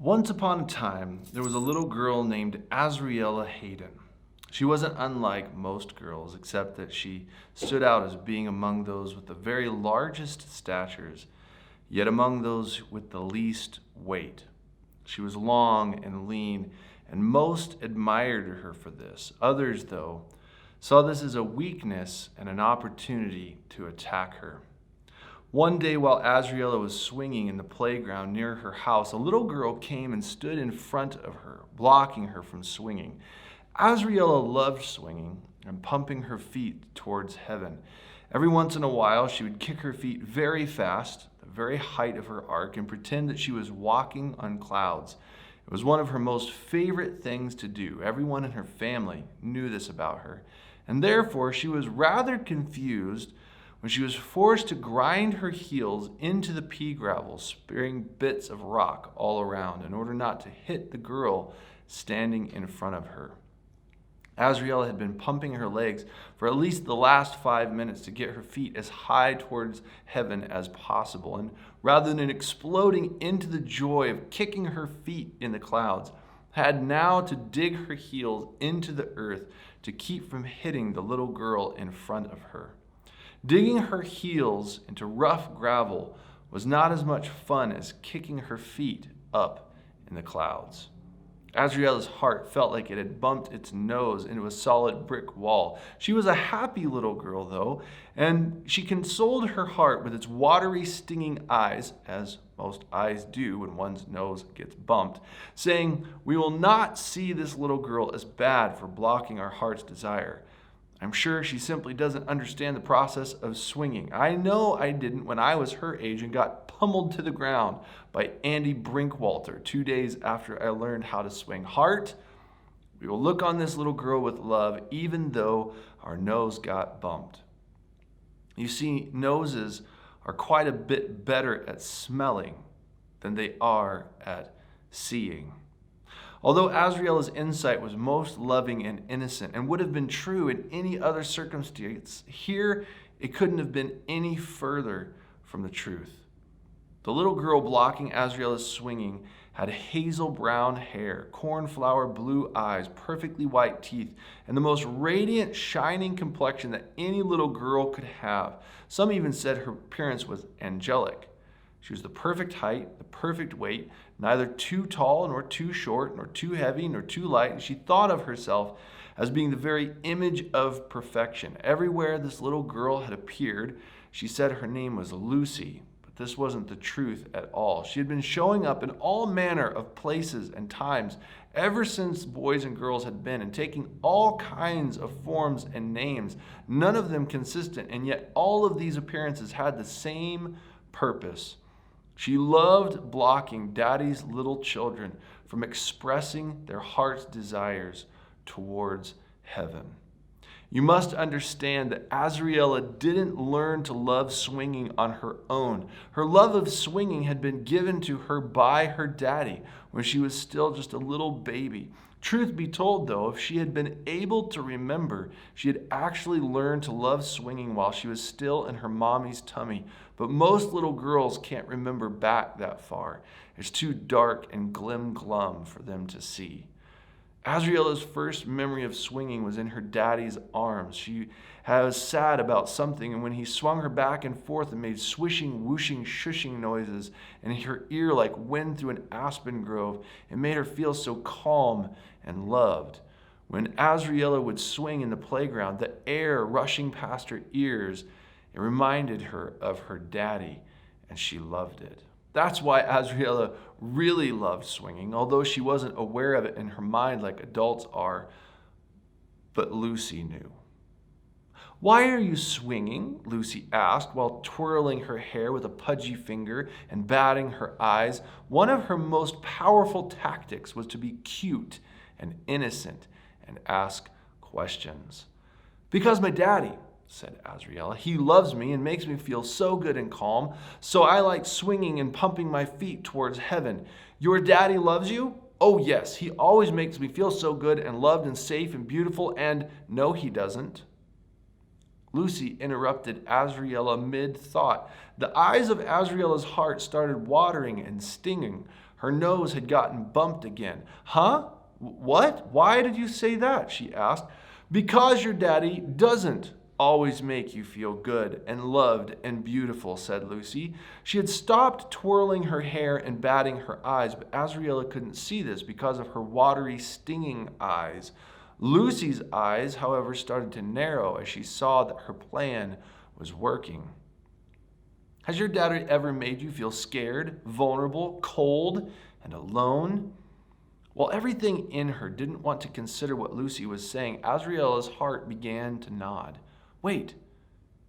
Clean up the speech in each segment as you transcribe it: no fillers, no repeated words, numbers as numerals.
Once upon a time, there was a little girl named Azriela Hayden. She wasn't unlike most girls, except that she stood out as being among those with the very largest statures, yet among those with the least weight. She was long and lean, and most admired her for this. Others, though, saw this as a weakness and an opportunity to attack her. One day, while Azriela was swinging in the playground near her house, a little girl came and stood in front of her, blocking her from swinging. Azriela loved swinging and pumping her feet towards heaven. Every once in a while, she would kick her feet very fast, the very height of her arc, and pretend that she was walking on clouds. It was one of her most favorite things to do. Everyone in her family knew this about her, and therefore she was rather confused when she was forced to grind her heels into the pea gravel, spearing bits of rock all around in order not to hit the girl standing in front of her. Azriela had been pumping her legs for at least the last 5 minutes to get her feet as high towards heaven as possible, and rather than exploding into the joy of kicking her feet in the clouds, had now to dig her heels into the earth to keep from hitting the little girl in front of her. Digging her heels into rough gravel was not as much fun as kicking her feet up in the clouds. Azriela's heart felt like it had bumped its nose into a solid brick wall. She was a happy little girl, though, and she consoled her heart with its watery, stinging eyes, as most eyes do when one's nose gets bumped, saying, "We will not see this little girl as bad for blocking our heart's desire. I'm sure she simply doesn't understand the process of swinging. I know I didn't when I was her age and got pummeled to the ground by Andy Brinkwalter 2 days after I learned how to swing. Heart, we will look on this little girl with love, even though our nose got bumped." You see, noses are quite a bit better at smelling than they are at seeing. Although Azriela's insight was most loving and innocent and would have been true in any other circumstance, here it couldn't have been any further from the truth. The little girl blocking Azriela's swinging had hazel brown hair, cornflower blue eyes, perfectly white teeth, and the most radiant, shining complexion that any little girl could have. Some even said her appearance was angelic. She was the perfect height, the perfect weight, neither too tall nor too short, nor too heavy nor too light. And she thought of herself as being the very image of perfection. Everywhere this little girl had appeared, she said her name was Lucy, but this wasn't the truth at all. She had been showing up in all manner of places and times ever since boys and girls had been, and taking all kinds of forms and names, none of them consistent, and yet all of these appearances had the same purpose. She loved blocking Daddy's little children from expressing their heart's desires towards heaven. You must understand that Azriela didn't learn to love swinging on her own. Her love of swinging had been given to her by her daddy when she was still just a little baby. Truth be told, though, if she had been able to remember, she had actually learned to love swinging while she was still in her mommy's tummy. But most little girls can't remember back that far. It's too dark and glum for them to see. Azriela's first memory of swinging was in her daddy's arms. She was sad about something, and when he swung her back and forth and made swishing, whooshing, shushing noises in her ear like wind through an aspen grove, it made her feel so calm and loved. When Azriela would swing in the playground, the air rushing past her ears, it reminded her of her daddy, and she loved it. That's why Azriela really loved swinging, although she wasn't aware of it in her mind like adults are, but Lucy knew. "Why are you swinging?" Lucy asked while twirling her hair with a pudgy finger and batting her eyes. One of her most powerful tactics was to be cute and innocent and ask questions. "Because my daddy," said Azriela. "He loves me and makes me feel so good and calm, so I like swinging and pumping my feet towards heaven." "Your daddy loves you?" "Oh yes, he always makes me feel so good and loved and safe and beautiful, and no, he doesn't." Lucy interrupted Azriela mid-thought. The eyes of Azriela's heart started watering and stinging. Her nose had gotten bumped again. Huh? What? Why did you say that? She asked. Because your daddy doesn't always make you feel good and loved and beautiful, said Lucy. She had stopped twirling her hair and batting her eyes, but Azriela couldn't see this because of her watery, stinging eyes. Lucy's eyes, however, started to narrow as she saw that her plan was working. Has your daddy ever made you feel scared, vulnerable, cold, and alone? While everything in her didn't want to consider what Lucy was saying, Azriela's heart began to nod. Wait,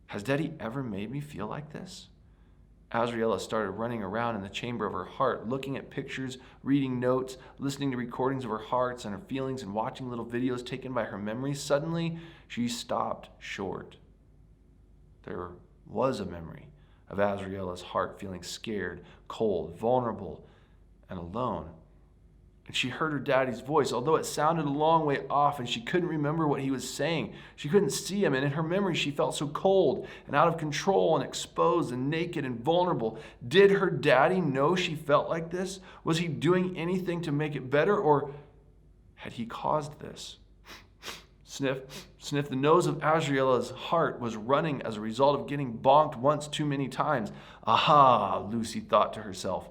has Daddy ever made me feel like this? Azriela started running around in the chamber of her heart, looking at pictures, reading notes, listening to recordings of her hearts and her feelings, and watching little videos taken by her memories. Suddenly, she stopped short. There was a memory of Azriela's heart feeling scared, cold, vulnerable, and alone. And she heard her daddy's voice, although it sounded a long way off and she couldn't remember what he was saying. She couldn't see him, and in her memory she felt so cold and out of control and exposed and naked and vulnerable. Did her daddy know she felt like this? Was he doing anything to make it better, or had he caused this? Sniff, sniff. The nose of Azriela's heart was running as a result of getting bonked once too many times. Aha, Lucy thought to herself.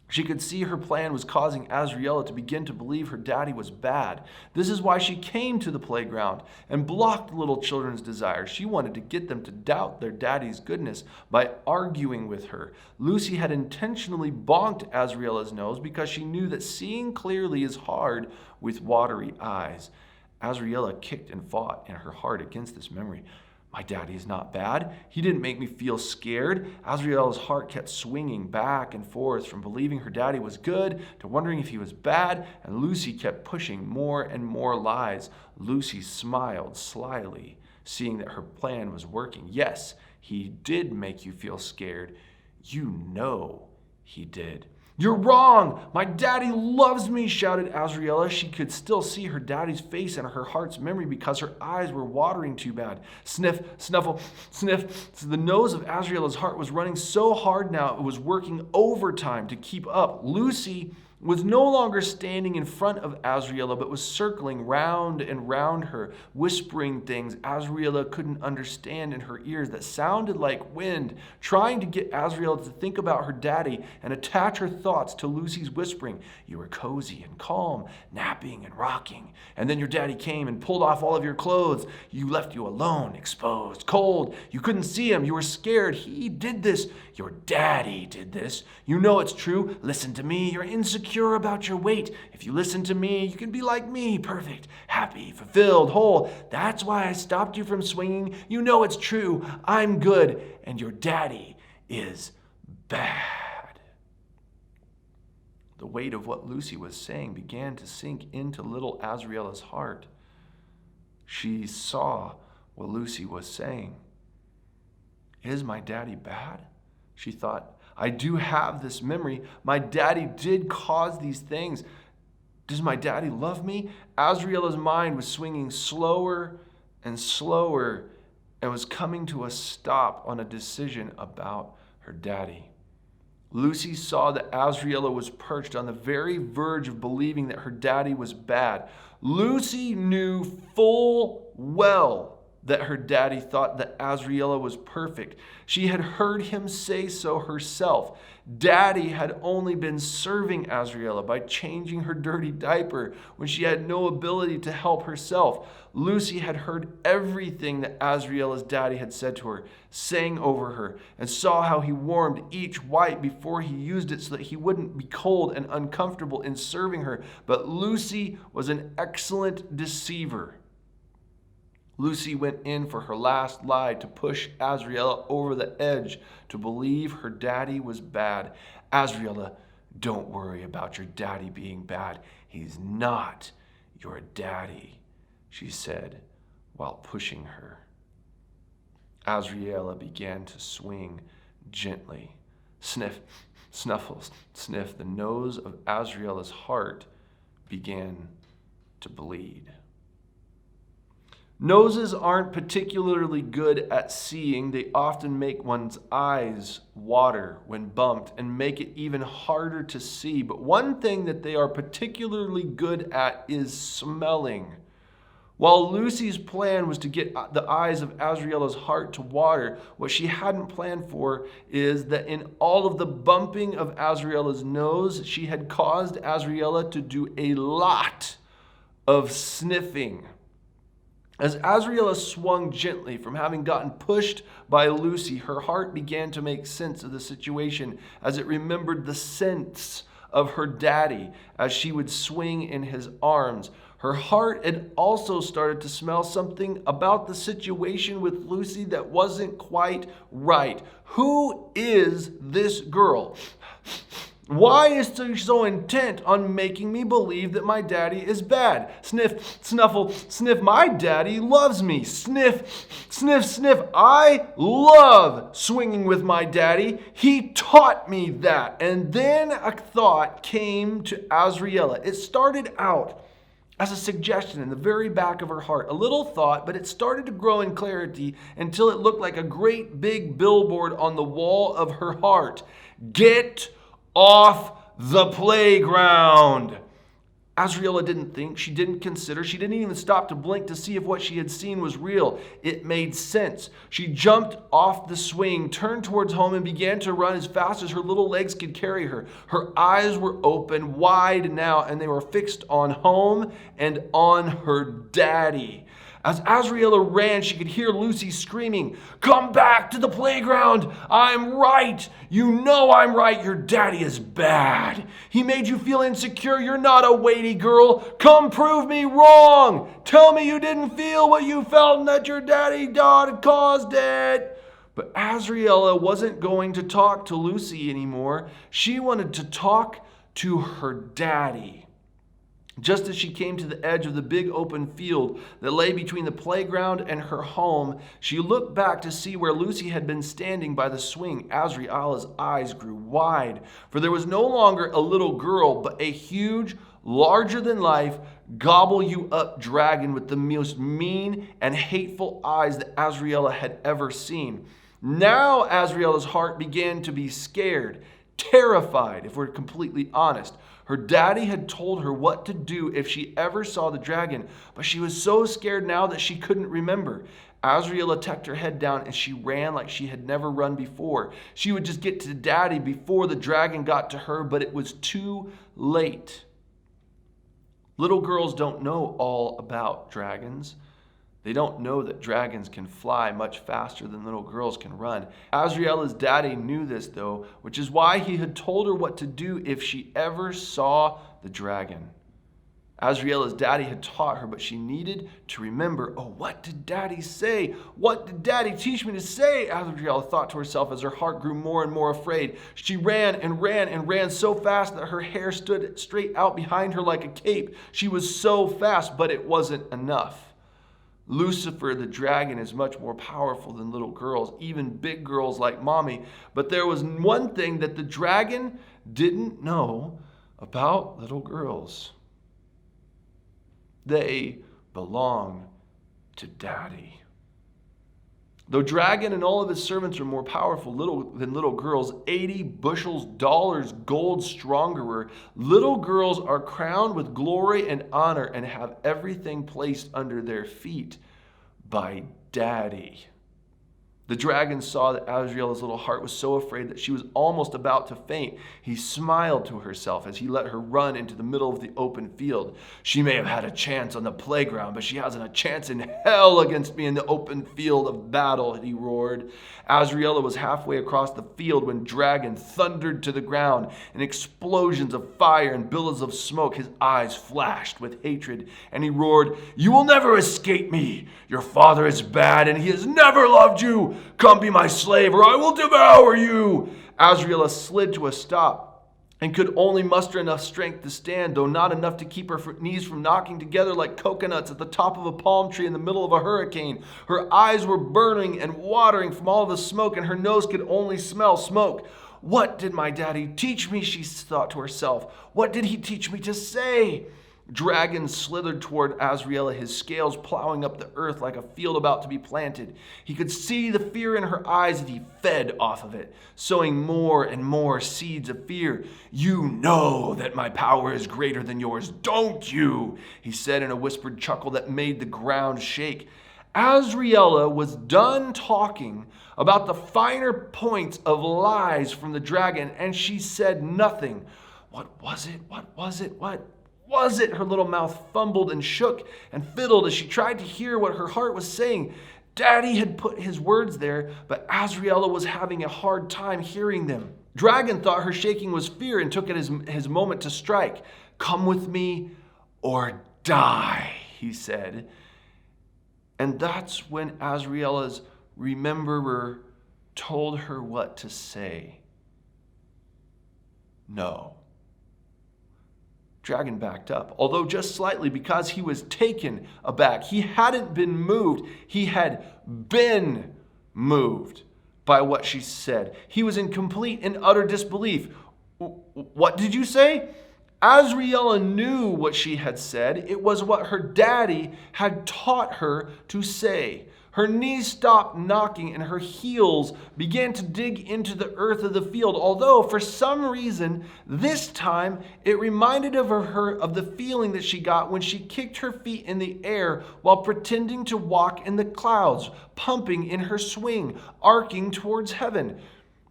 She could see her plan was causing Azriela to begin to believe her daddy was bad. This is why she came to the playground and blocked little children's desires. She wanted to get them to doubt their daddy's goodness by arguing with her. Lucy had intentionally bonked Azriela's nose because she knew that seeing clearly is hard with watery eyes. Azriela kicked and fought in her heart against this memory. My daddy is not bad. He didn't make me feel scared. Azriela's heart kept swinging back and forth from believing her daddy was good to wondering if he was bad, and Lucy kept pushing more and more lies. Lucy smiled slyly, seeing that her plan was working. Yes, he did make you feel scared. You know he did. You're wrong! My daddy loves me, shouted Azriela. She could still see her daddy's face in her heart's memory because her eyes were watering too bad. Sniff, snuffle, sniff. So the nose of Azriela's heart was running so hard now it was working overtime to keep up. Lucy was no longer standing in front of Azriela, but was circling round and round her, whispering things Azriela couldn't understand in her ears that sounded like wind, trying to get Azriela to think about her daddy and attach her thoughts to Lucy's whispering. You were cozy and calm, napping and rocking, and then your daddy came and pulled off all of your clothes. You left you alone, exposed, cold. You couldn't see him. You were scared. He did this. Your daddy did this. You know it's true. Listen to me. You're insecure about your weight. If you listen to me, you can be like me, perfect, happy, fulfilled, whole. That's why I stopped you from swinging. You know it's true. I'm good, and your daddy is bad. The weight of what Lucy was saying began to sink into little Azriela's heart. She saw what Lucy was saying. Is my daddy bad? She thought. I do have this memory. My daddy did cause these things. Does my daddy love me? Azriela's mind was swinging slower and slower and was coming to a stop on a decision about her daddy. Lucy saw that Azriela was perched on the very verge of believing that her daddy was bad. Lucy knew full well that her daddy thought that Azriela was perfect. She had heard him say so herself. Daddy had only been serving Azriela by changing her dirty diaper when she had no ability to help herself. Lucy had heard everything that Azriela's daddy had said to her, sang over her, and saw how he warmed each wipe before he used it so that he wouldn't be cold and uncomfortable in serving her. But Lucy was an excellent deceiver. Lucy went in for her last lie to push Azriela over the edge to believe her daddy was bad. Azriela, don't worry about your daddy being bad. He's not your daddy, she said while pushing her. Azriela began to swing gently. Sniff, snuffles, sniff. The nose of Azriela's heart began to bleed. Noses aren't particularly good at seeing. They often make one's eyes water when bumped and make it even harder to see. But one thing that they are particularly good at is smelling. While Lucy's plan was to get the eyes of Azriela's heart to water, what she hadn't planned for is that in all of the bumping of Azriela's nose, she had caused Azriela to do a lot of sniffing. As Azriela swung gently from having gotten pushed by Lucy, her heart began to make sense of the situation as it remembered the scents of her daddy as she would swing in his arms. Her heart had also started to smell something about the situation with Lucy that wasn't quite right. Who is this girl? Why is she so intent on making me believe that my daddy is bad? Sniff, snuffle, sniff, my daddy loves me. Sniff, sniff, sniff. I love swinging with my daddy. He taught me that. And then a thought came to Azriela. It started out as a suggestion in the very back of her heart. A little thought, but it started to grow in clarity until it looked like a great big billboard on the wall of her heart. Get off the playground. Azriela didn't think, she didn't consider, she didn't even stop to blink to see if what she had seen was real. It made sense. She jumped off the swing, turned towards home, and began to run as fast as her little legs could carry her. Her eyes were open wide now, and they were fixed on home and on her daddy. As Azriela ran, she could hear Lucy screaming, "Come back to the playground! I'm right! You know I'm right! Your daddy is bad! He made you feel insecure! You're not a weighty girl! Come prove me wrong! Tell me you didn't feel what you felt and that your daddy caused it!" But Azriela wasn't going to talk to Lucy anymore. She wanted to talk to her daddy. Just as she came to the edge of the big open field that lay between the playground and her home, she looked back to see where Lucy had been standing by the swing. Azriela's eyes grew wide, for there was no longer a little girl, but a huge, larger-than-life, gobble-you-up dragon with the most mean and hateful eyes that Azriela had ever seen. Now Azriela's heart began to be scared, terrified, if we're completely honest. Her daddy had told her what to do if she ever saw the dragon, but she was so scared now that she couldn't remember. Azriela tucked her head down and she ran like she had never run before. She would just get to daddy before the dragon got to her, but it was too late. Little girls don't know all about dragons. They don't know that dragons can fly much faster than little girls can run. Azriela's daddy knew this, though, which is why he had told her what to do if she ever saw the dragon. Azriela's daddy had taught her, but she needed to remember, what did daddy say? What did daddy teach me to say? Azriela thought to herself as her heart grew more and more afraid. She ran and ran and ran so fast that her hair stood straight out behind her like a cape. She was so fast, but it wasn't enough. Lucifer, the dragon, is much more powerful than little girls, even big girls like mommy. But there was one thing that the dragon didn't know about little girls. They belong to daddy. Though dragon and all of his servants are more powerful than little girls, 80 bushels, dollars, gold stronger, little girls are crowned with glory and honor and have everything placed under their feet by daddy. The dragon saw that Azriela's little heart was so afraid that she was almost about to faint. He smiled to herself as he let her run into the middle of the open field. She may have had a chance on the playground, but she hasn't a chance in hell against me in the open field of battle, he roared. Azriela was halfway across the field when Dragon thundered to the ground. In explosions of fire and billows of smoke, his eyes flashed with hatred, and he roared, "You will never escape me! Your father is bad, and he has never loved you! Come be my slave, or I will devour you!" Azriela slid to a stop and could only muster enough strength to stand, though not enough to keep her knees from knocking together like coconuts at the top of a palm tree in the middle of a hurricane. Her eyes were burning and watering from all the smoke, and her nose could only smell smoke. What did my daddy teach me, she thought to herself. What did he teach me to say? Dragon slithered toward Azriela, his scales plowing up the earth like a field about to be planted. He could see the fear in her eyes, and he fed off of it, sowing more and more seeds of fear. "You know that my power is greater than yours, don't you?" he said in a whispered chuckle that made the ground shake. Azriela was done talking about the finer points of lies from the dragon, and she said nothing. What was it? What was it? What was it? Her little mouth fumbled and shook and fiddled as she tried to hear what her heart was saying. Daddy had put his words there, but Azriela was having a hard time hearing them. Dragon thought her shaking was fear and took it as his moment to strike. "Come with me or die," he said. And that's when Azriela's rememberer told her what to say. No. Dragon backed up, although just slightly, because he was taken aback. He hadn't been moved. He had been moved by what she said. He was in complete and utter disbelief. "What did you say?" Azriela knew what she had said. It was what her daddy had taught her to say. Her knees stopped knocking and her heels began to dig into the earth of the field, although for some reason this time it reminded her of the feeling that she got when she kicked her feet in the air while pretending to walk in the clouds, pumping in her swing, arcing towards heaven.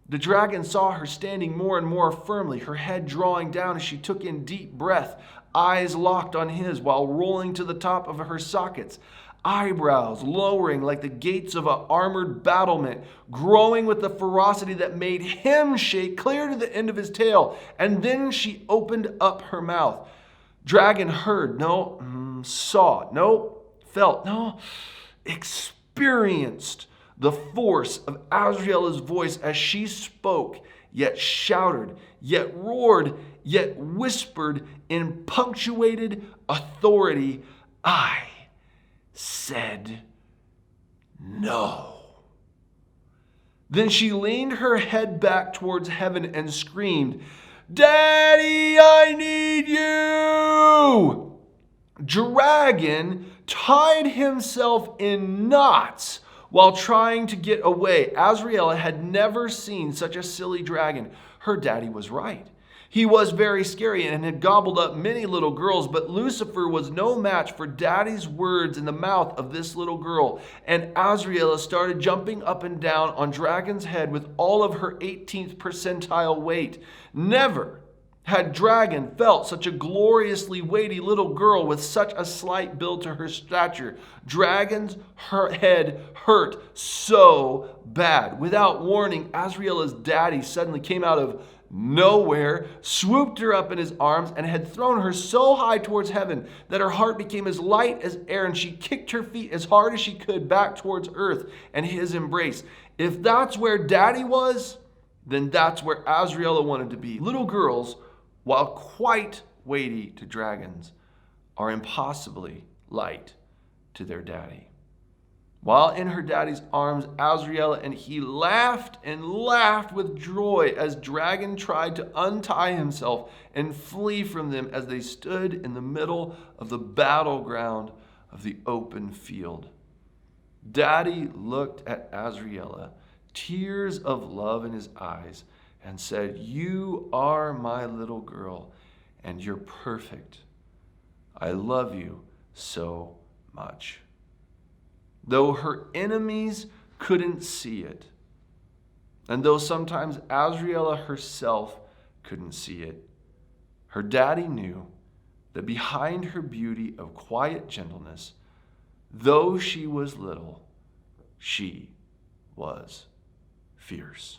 The dragon saw her standing more and more firmly, her head drawing down as she took in deep breath, eyes locked on his while rolling to the top of her sockets, eyebrows lowering like the gates of an armored battlement, growing with the ferocity that made him shake clear to the end of his tail. And then she opened up her mouth. Dragon heard, no, saw, no, felt, no, experienced the force of Azriela's voice as she spoke, yet shouted, yet roared, yet whispered in punctuated authority, "I said no." Then she leaned her head back towards heaven and screamed, "Daddy, I need you!" Dragon tied himself in knots while trying to get away. Azriela had never seen such a silly dragon. Her daddy was right. He was very scary and had gobbled up many little girls, but Lucifer was no match for Daddy's words in the mouth of this little girl. And Azriela started jumping up and down on Dragon's head with all of her 18th percentile weight. Never had Dragon felt such a gloriously weighty little girl with such a slight build to her stature. Dragon's head hurt so bad. Without warning, Azriela's daddy suddenly came out of nowhere, swooped her up in his arms, and had thrown her so high towards heaven that her heart became as light as air, and she kicked her feet as hard as she could back towards earth and his embrace. If that's where Daddy was, then that's where Azriela wanted to be. Little girls, while quite weighty to dragons, are impossibly light to their daddy. While in her daddy's arms, Azriela and he laughed and laughed with joy as Dragon tried to untie himself and flee from them as they stood in the middle of the battleground of the open field. Daddy looked at Azriela, tears of love in his eyes, and said, "You are my little girl, and you're perfect. I love you so much." Though her enemies couldn't see it, and though sometimes Azriela herself couldn't see it, her daddy knew that behind her beauty of quiet gentleness, though she was little, she was fierce.